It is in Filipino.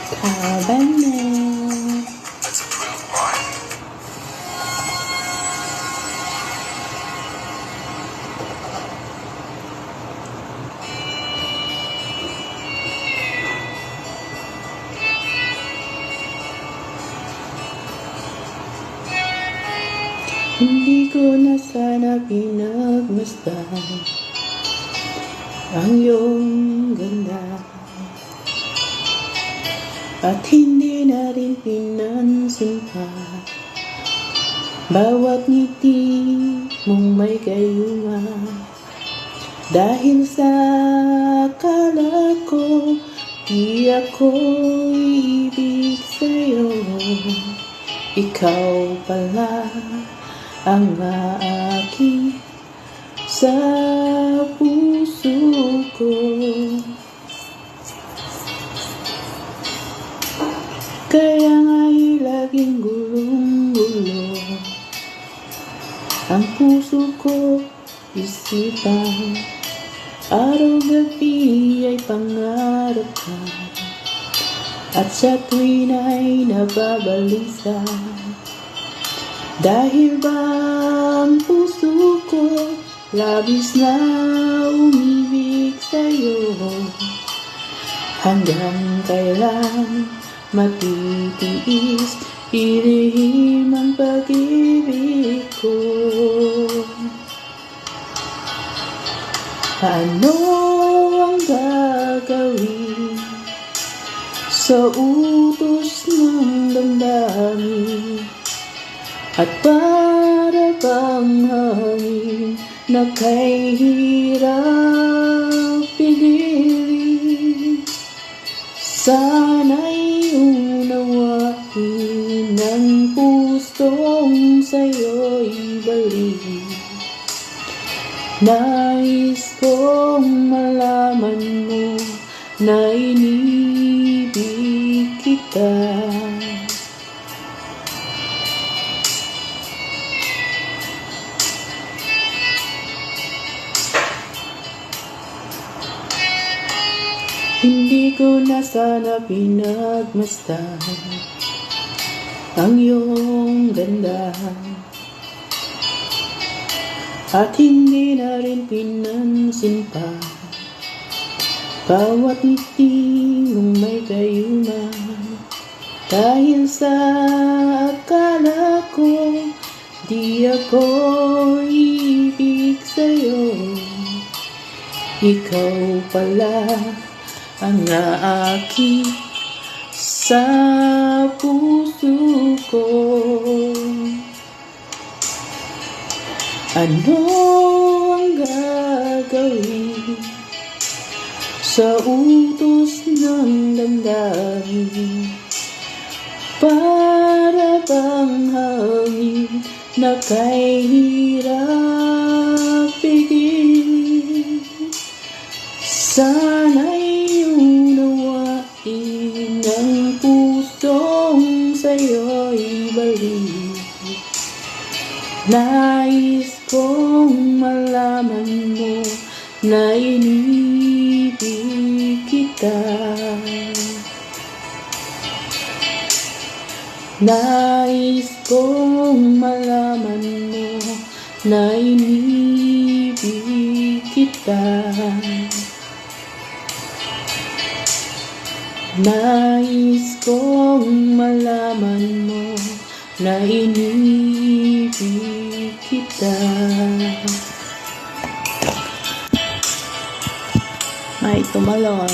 Cabernet. Hindi ko na sana pinagmasdan ang iyong ganda, at hindi na rin pinansin pa bawat ngiti mong may kayuma. Dahil sa akala ko di ako ibig sa'yo, ikaw pala ang aaki sa puso ko. Kaya nga'y laging gulong-gulo ang puso ko, isipan, araw-gabi ay pangarap ka, at sa tuwin ay nababalisa. Dahil ba ang puso ko labis na umibig sa'yo, hanggang kailan matitiis ilihim ang pag-ibig ko? Ano ang gagawin sa utos ng damdamin, at para bang hangin na kay hirap pigilin? Sana'y unawain ng pusong sa'yo'y balik. Nais kong malaman mo na inibig kita. Hindi ko na sana pinagmasdan ang iyong ganda, at hindi na rin pinansin pa bawat ngiti mong may kayuma. Dahil sa akala ko di ako ibig sa'yo, ikaw pala ang aaki sa puso ko. Ano ang gagawin sa utos ng damdamin, para bang hangin na kay hirap pigilin? Sana'y unawain ng pusong sa'yo'y balik. Nais kong malaman mo na inibig kita. Nais kong malaman mo na inibig kita. Nais kong malaman mo na inibig kita. Ay, tumalon.